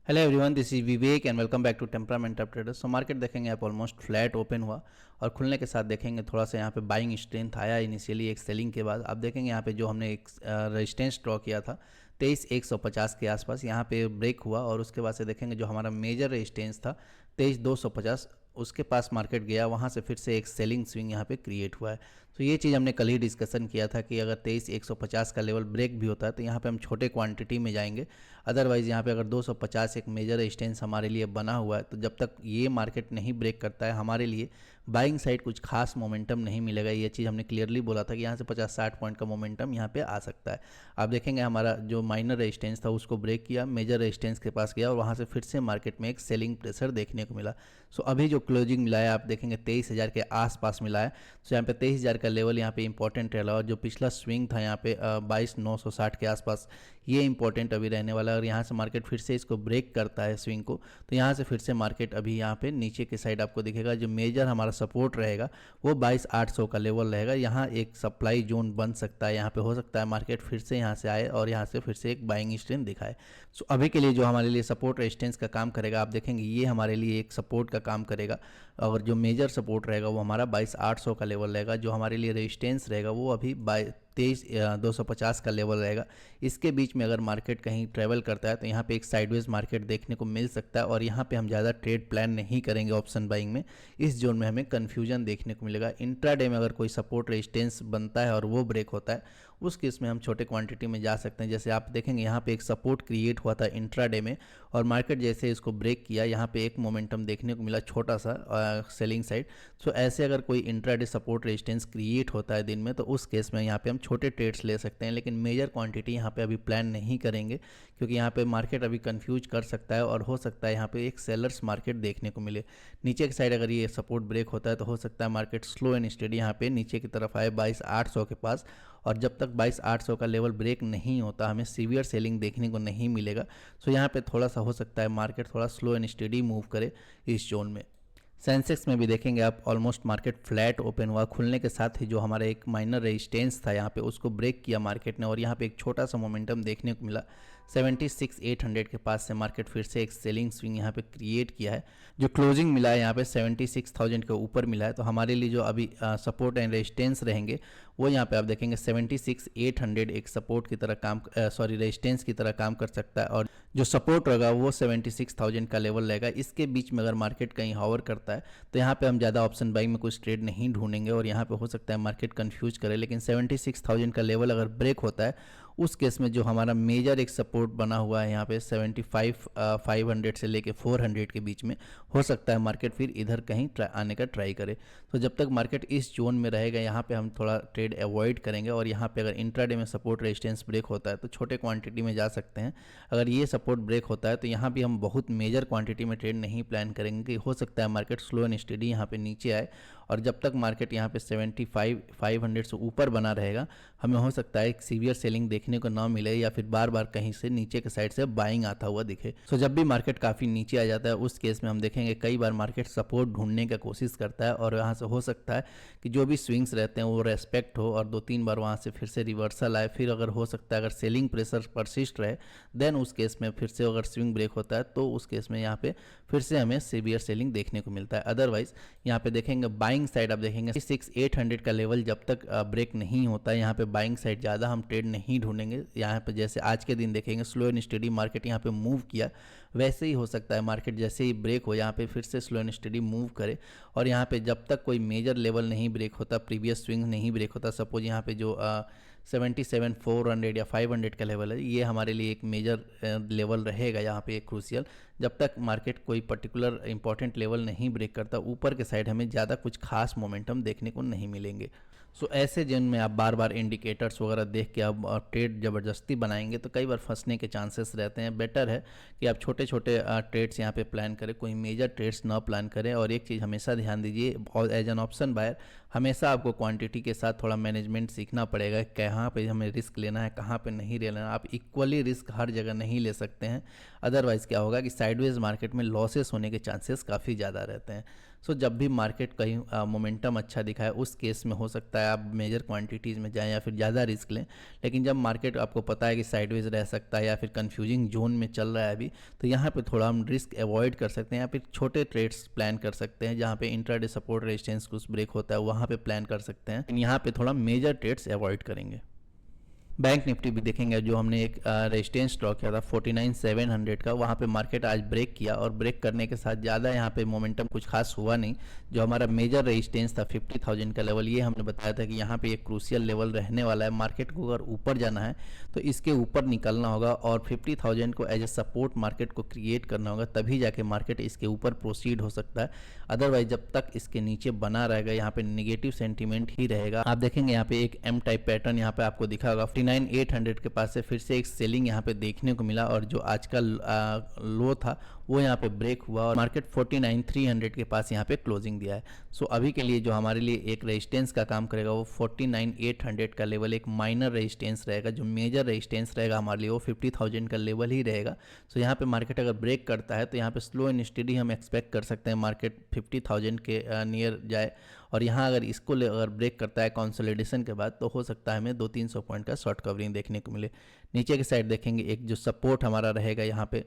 Hello everyone, this is Vivek and welcome back to temperament of traders. So market देखेंगे आप almost flat open हुआ और खुलने के साथ देखेंगे थोड़ा सा यहाँ पे बाइंग स्ट्रेंथ आया इनिशियली एक सेलिंग के बाद। आप देखेंगे यहाँ पे जो हमने एक रेजिस्टेंस ड्रॉ किया था 23,150 के आसपास, यहाँ पे ब्रेक हुआ और उसके बाद से देखेंगे जो हमारा मेजर रेजिस्टेंस था 23,250 उसके पास मार्केट गया, वहाँ से फिर से एक सेलिंग स्विंग यहाँ पे क्रिएट हुआ है। तो ये चीज़ हमने कल ही डिस्कशन किया था कि अगर 23,150 का लेवल ब्रेक भी होता है तो यहाँ पे हम छोटे क्वांटिटी में जाएंगे। अदरवाइज़ यहाँ पे अगर 250 एक मेजर रेजिस्टेंस हमारे लिए बना हुआ है तो जब तक ये मार्केट नहीं ब्रेक करता है हमारे लिए बाइंग साइड कुछ खास मोमेंटम नहीं मिलेगा। ये चीज़ हमने क्लियरली बोला था कि यहाँ से 50-60 पॉइंट का मोमेंटम यहाँ पे आ सकता है। आप देखेंगे हमारा जो माइनर रेजिस्टेंस था उसको ब्रेक किया, मेजर रेजिस्टेंस के पास गया और वहाँ से फिर से मार्केट में एक सेलिंग प्रेशर देखने को मिला। सो अभी जो क्लोजिंग मिला है आप देखेंगे 23,000 के आसपास मिला है। सो यहाँ पे 23,000 का लेवल यहाँ पे इंपॉर्टेंट रहा और जो पिछला स्विंग था यहाँ पे 22,960 के आसपास, ये इंपॉर्टेंट अभी रहने वाला है। और यहाँ से मार्केट फिर से इसको ब्रेक करता है स्विंग को तो यहाँ से फिर से मार्केट अभी यहाँ पे नीचे के साइड आपको दिखेगा। जो मेजर हमारा सपोर्ट रहेगा वो 22,800 का लेवल रहेगा। यहाँ एक सप्लाई जोन बन सकता है, यहाँ पे हो सकता है मार्केट फिर से यहाँ से आए और यहाँ से फिर से एक बाइंग स्ट्रेंथ दिखाए। सो अभी के लिए जो हमारे लिए सपोर्ट रेजिस्टेंस का काम करेगा आप देखेंगे ये हमारे लिए एक सपोर्ट का काम करेगा। और जो मेजर सपोर्ट रहेगा वो हमारा 22,800 का लेवल रहेगा। जो हमारे लिए रेजिस्टेंस रहेगा वो अभी 23,250 का लेवल रहेगा। इसके बीच में अगर मार्केट कहीं ट्रेवल करता है तो यहाँ पे एक साइडवेज मार्केट देखने को मिल सकता है और यहाँ पे हम ज़्यादा ट्रेड प्लान नहीं करेंगे ऑप्शन बाइंग में। इस जोन में हमें कन्फ्यूजन देखने को मिलेगा। इंट्राडे में अगर कोई सपोर्ट रेजिस्टेंस बनता है और वो ब्रेक होता है उस केस में हम छोटे क्वांटिटी में जा सकते हैं। जैसे आप देखेंगे यहाँ पे एक सपोर्ट क्रिएट हुआ था इंट्राडे में और मार्केट जैसे इसको ब्रेक किया यहाँ पे एक मोमेंटम देखने को मिला छोटा सा सेलिंग साइड। सो ऐसे अगर कोई इंट्राडे सपोर्ट रेजिस्टेंस क्रिएट होता है दिन में तो उस केस में यहाँ पे हम छोटे ट्रेड्स ले सकते हैं, लेकिन मेजर क्वांटिटी यहाँ पे अभी प्लान नहीं करेंगे क्योंकि यहाँ पे मार्केट अभी कंफ्यूज कर सकता है और हो सकता है यहाँ पे एक सेलर्स मार्केट देखने को मिले। नीचे की साइड अगर ये सपोर्ट ब्रेक होता है तो हो सकता है मार्केट स्लो एंड स्टेडी यहाँ पे नीचे की तरफ आए 22,800 के पास। और जब तक 22,800 का लेवल ब्रेक नहीं होता हमें सीवियर सेलिंग देखने को नहीं मिलेगा। सो यहाँ पे थोड़ा सा हो सकता है मार्केट थोड़ा स्लो एंड स्टेडी मूव करे इस जोन में। सेंसेक्स में भी देखेंगे आप ऑलमोस्ट मार्केट फ्लैट ओपन हुआ, खुलने के साथ ही जो हमारा एक माइनर रेजिस्टेंस था यहाँ पे उसको ब्रेक किया मार्केट ने और यहाँ पे एक छोटा सा मोमेंटम देखने को मिला 76,800 के पास से मार्केट फिर से एक सेलिंग स्विंग यहाँ पे क्रिएट किया है। जो क्लोजिंग मिला है यहाँ पे 76,000 के ऊपर मिला है। तो हमारे लिए जो अभी सपोर्ट एंड रेजिस्टेंस रहेंगे वो यहाँ पे आप देखेंगे 76,800 एक सपोर्ट की तरह काम रेजिस्टेंस की तरह काम कर सकता है और जो सपोर्ट रहेगा वो 76,000 का लेवल रहेगा। इसके बीच में अगर मार्केट कहीं हॉवर करता है तो यहाँ पे हम ज़्यादा ऑप्शन बाइंग में कुछ ट्रेड नहीं ढूंढेंगे और यहाँ पे हो सकता है मार्केट कंफ्यूज करे। लेकिन 76,000 का लेवल अगर ब्रेक होता है उस केस में जो हमारा मेजर एक सपोर्ट बना हुआ है यहाँ पे 75,500 से लेके 400 के बीच में, हो सकता है मार्केट फिर इधर कहीं आने का ट्राई करे। तो जब तक मार्केट इस जोन में रहेगा यहाँ पे हम थोड़ा ट्रेड अवॉइड करेंगे और यहाँ पे अगर इंट्राडे में सपोर्ट रेजिस्टेंस ब्रेक होता है तो छोटे क्वांटिटी में जा सकते हैं। अगर ये सपोर्ट ब्रेक होता है तो यहाँ भी हम बहुत मेजर क्वांटिटी में ट्रेड नहीं प्लान करेंगे कि हो सकता है मार्केट स्लो एंड स्टेडी यहाँ पे नीचे आए। और जब तक मार्केट यहाँ पे 75,500 से ऊपर बना रहेगा हमें हो सकता है एक सीवियर सेलिंग देखने को ना मिले या फिर बार बार कहीं से नीचे के साइड से बाइंग आता हुआ दिखे। सो जब भी मार्केट काफ़ी नीचे आ जाता है उस केस में हम देखेंगे कई बार मार्केट सपोर्ट ढूंढने का कोशिश करता है और यहाँ से हो सकता है कि जो भी स्विंग्स रहते हैं वो रेस्पेक्ट हो और 2-3 बार वहाँ से फिर से रिवर्सल आए। फिर अगर हो सकता है अगर सेलिंग प्रेशर परसिस्ट रहे देन उस केस में फिर से अगर स्विंग ब्रेक होता है तो उस केस में यहाँ पे फिर से हमें सीवियर सेलिंग देखने को मिलता है। अदरवाइज यहाँ पे देखेंगे बाइंग साइड आप देखेंगे 6,800 का लेवल जब तक ब्रेक नहीं होता है यहाँ पे बाइंग साइड ज़्यादा हम ट्रेड नहीं ढूंढेंगे। यहाँ पे जैसे आज के दिन देखेंगे स्लो एंड स्टेडी मार्केट यहाँ पे मूव किया, वैसे ही हो सकता है मार्केट जैसे ही ब्रेक हो यहाँ पे फिर से स्लो एंड स्टेडी मूव करे। और यहाँ पे जब तक कोई मेजर लेवल नहीं ब्रेक होता, प्रीवियस स्विंग नहीं ब्रेक होता, सपोज यहाँ पे जो 77,400 या 500 का लेवल है ये हमारे लिए एक मेजर लेवल रहेगा यहाँ पे एक क्रूशियल। जब तक मार्केट कोई पर्टिकुलर इंपॉर्टेंट लेवल नहीं ब्रेक करता ऊपर के साइड हमें ज़्यादा कुछ खास मोमेंटम देखने को नहीं मिलेंगे। सो ऐसे जिन में आप बार बार इंडिकेटर्स वगैरह देख के आप ट्रेड ज़बरदस्ती बनाएंगे तो कई बार फंसने के चांसेस रहते हैं। बेटर है कि आप छोटे छोटे ट्रेड्स यहाँ पे प्लान करें, कोई मेजर ट्रेड्स ना प्लान करें। और एक चीज़ हमेशा ध्यान दीजिए, एज एन ऑप्शन बायर हमेशा आपको क्वांटिटी के साथ थोड़ा मैनेजमेंट सीखना पड़ेगा, कहाँ पे हमें रिस्क लेना है, कहाँ पे नहीं लेना है। आप इक्वली रिस्क हर जगह नहीं ले सकते हैं, अदरवाइज़ क्या होगा कि साइडवेज मार्केट में लॉसेस होने के चांसेस काफ़ी ज़्यादा रहते हैं। सो जब भी मार्केट कहीं मोमेंटम अच्छा दिखाए उस केस में हो सकता है आप मेजर क्वांटिटीज़ में जाएं या फिर ज़्यादा रिस्क लें। लेकिन जब मार्केट आपको पता है कि साइडवेज रह सकता है या फिर कंफ्यूजिंग जोन में चल रहा है अभी, तो यहाँ पे थोड़ा हम रिस्क अवॉइड कर सकते हैं या फिर छोटे ट्रेड्स प्लान कर सकते हैं, जहाँ पे इंट्राडे सपोर्ट रेजिस्टेंस कुछ ब्रेक होता है वहाँ पे प्लान कर सकते हैं। यहाँ पे थोड़ा मेजर ट्रेड्स अवॉइड करेंगे। बैंक निफ्टी भी देखेंगे, जो हमने एक रेजिस्टेंस ड्रॉ किया था 49,700 का, वहाँ पे मार्केट आज ब्रेक किया और ब्रेक करने के साथ ज़्यादा यहाँ पे मोमेंटम कुछ खास हुआ नहीं। जो हमारा मेजर रेजिस्टेंस था 50,000 का लेवल, ये हमने बताया था कि यहाँ पे एक क्रूशियल लेवल रहने वाला है। मार्केट को अगर ऊपर जाना है तो इसके ऊपर निकलना होगा और 50,000 को एज ए सपोर्ट मार्केट को क्रिएट करना होगा, तभी जाके मार्केट इसके ऊपर प्रोसीड हो सकता है। अदरवाइज जब तक इसके नीचे बना रहेगा यहाँ पे नेगेटिव सेंटीमेंट ही रहेगा। आप देखेंगे यहाँ पे एक एम टाइप पैटर्न यहाँ पे आपको दिखा होगा। 49,800 के पास से फिर से एक सेलिंग यहाँ पे देखने को मिला और जो आज का लो था वो यहाँ पे ब्रेक हुआ और मार्केट 49,300 के पास यहाँ पे क्लोजिंग दिया है। सो अभी के लिए जो हमारे लिए एक रेजिस्टेंस का काम करेगा वो 49,800 का लेवल एक माइनर रेजिस्टेंस रहेगा। जो मेजर रेजिस्टेंस रहेगा हमारे लिए वो 50,000 का लेवल ही रहेगा। सो यहाँ पे मार्केट अगर ब्रेक करता है तो यहाँ पे स्लो एंड स्टेडी हम एक्सपेक्ट कर सकते हैं मार्केट 50,000 के नियर जाए। और यहाँ अगर इसको अगर ब्रेक करता है कंसोलिडेशन के बाद तो हो सकता है हमें 200-300 पॉइंट का शॉर्ट कवरिंग देखने को मिले। नीचे की साइड देखेंगे, एक जो सपोर्ट हमारा रहेगा यहाँ पे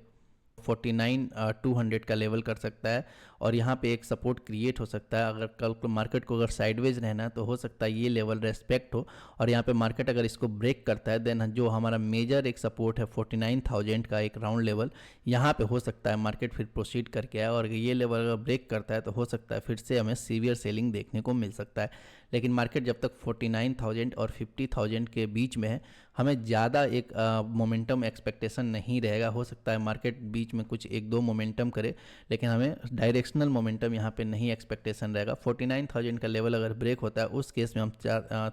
49,200 का लेवल कर सकता है और यहाँ पे एक सपोर्ट क्रिएट हो सकता है। अगर कल मार्केट को अगर साइडवेज रहना है तो हो सकता है ये लेवल रेस्पेक्ट हो और यहाँ पे मार्केट अगर इसको ब्रेक करता है देन जो हमारा मेजर एक सपोर्ट है 49,000 का एक राउंड लेवल, यहाँ पे हो सकता है मार्केट फिर प्रोसीड करके आए और ये लेवल अगर ब्रेक करता है तो हो सकता है फिर से हमें सीवियर सेलिंग देखने को मिल सकता है। लेकिन मार्केट जब तक 49,000 और 50,000 के बीच में है हमें ज़्यादा एक मोमेंटम एक्सपेक्टेशन नहीं रहेगा। हो सकता है मार्केट बीच में कुछ एक दो मोमेंटम करे, लेकिन हमें डायरेक्शनल मोमेंटम यहाँ पे नहीं एक्सपेक्टेशन रहेगा। 49,000 का लेवल अगर ब्रेक होता है उस केस में हम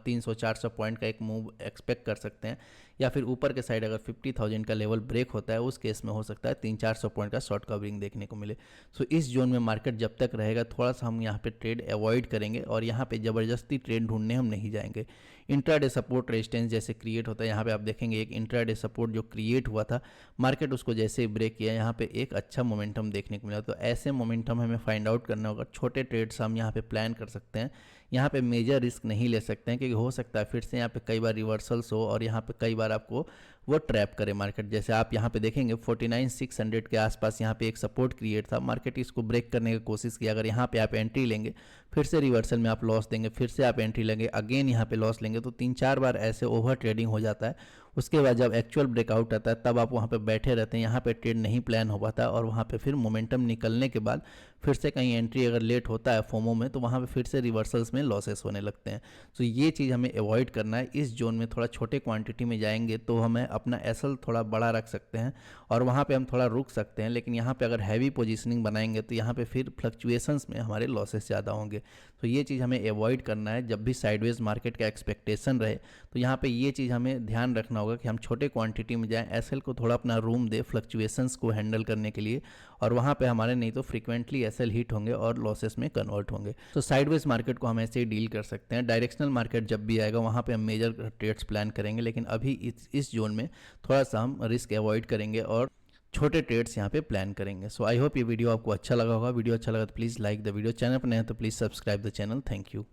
300-400 पॉइंट का एक मूव एक्सपेक्ट कर सकते हैं, या फिर ऊपर के साइड अगर 50,000 का लेवल ब्रेक होता है उस केस में हो सकता है 300-400 पॉइंट का शॉर्ट कवरिंग देखने को मिले। सो इस जोन में मार्केट जब तक रहेगा थोड़ा सा हम यहाँ पे ट्रेड अवॉइड करेंगे और यहाँ पे ज़बरदस्ती ट्रेड ढूंढने हम नहीं जाएंगे। इंट्राडे सपोर्ट रेजिस्टेंस जैसे क्रिएट होता है, यहाँ पे आप देखेंगे एक इंट्राडे सपोर्ट जो क्रिएट हुआ था, मार्केट उसको जैसे ही ब्रेक किया यहाँ पे एक अच्छा मोमेंटम देखने को मिला। तो ऐसे मोमेंटम हमें फाइंड आउट करना होगा। छोटे ट्रेड्स हम यहाँ पे प्लान कर सकते हैं, यहाँ पे मेजर रिस्क नहीं ले सकते हैं क्योंकि हो सकता है फिर से यहाँ पे कई बार रिवर्सल्स हो और यहाँ पे कई बार आपको वो ट्रैप करे मार्केट। जैसे आप यहाँ पे देखेंगे 49,600 के आसपास यहाँ पे एक सपोर्ट क्रिएट था, मार्केट इसको ब्रेक करने की कोशिश की। अगर यहाँ पे आप एंट्री लेंगे फिर से रिवर्सल में आप लॉस देंगे, फिर से आप एंट्री लेंगे, अगेन यहाँ पे लॉस लेंगे, तो 3-4 बार ऐसे ओवर ट्रेडिंग हो जाता है। उसके बाद जब एक्चुअल ब्रेकआउट आता है तब आप वहाँ पे बैठे रहते हैं, यहाँ पे ट्रेड नहीं प्लान हो पाता और वहाँ पे फिर मोमेंटम निकलने के बाद फिर से कहीं एंट्री अगर लेट होता है फोमो में तो वहाँ पे फिर से रिवर्सल्स में लॉसेस होने लगते हैं। तो ये चीज़ हमें अवॉइड करना है। इस जोन में थोड़ा छोटे क्वांटिटी में जाएंगे तो हमें अपना एसएल थोड़ा बड़ा रख सकते हैं और वहाँ पे हम थोड़ा रुक सकते हैं, लेकिन यहाँ पे अगर हैवी पोजीशनिंग बनाएंगे तो यहाँ पे फिर फ्लक्चुएशंस में हमारे लॉसेस ज़्यादा होंगे। तो ये चीज़ हमें अवॉइड करना है। जब भी साइडवेज मार्केट का एक्सपेक्टेशन रहे तो यहाँ पे ये चीज़ हमें ध्यान रखना होगा कि हम छोटे क्वांटिटी में जाएं, एसएल को थोड़ा अपना रूम दे फ्लक्चुएशंस को हैंडल करने के लिए, और वहाँ पे हमारे नहीं तो फ्रीक्वेंटली एसएल हिट होंगे और लॉसेस में कन्वर्ट होंगे। तो साइडवेज मार्केट को हम ऐसे ही डील कर सकते हैं। डायरेक्शनल मार्केट जब भी आएगा वहाँ पे हम मेजर ट्रेड्स प्लान करेंगे, लेकिन अभी इस जोन में थोड़ा सा हम रिस्क अवॉइड करेंगे और छोटे ट्रेड्स यहाँ पे प्लान करेंगे। सो आई होप ये वीडियो आपको अच्छा लगा होगा। वीडियो अच्छा लगा तो please like the video, channel पर नए हैं तो please subscribe the channel. Thank you.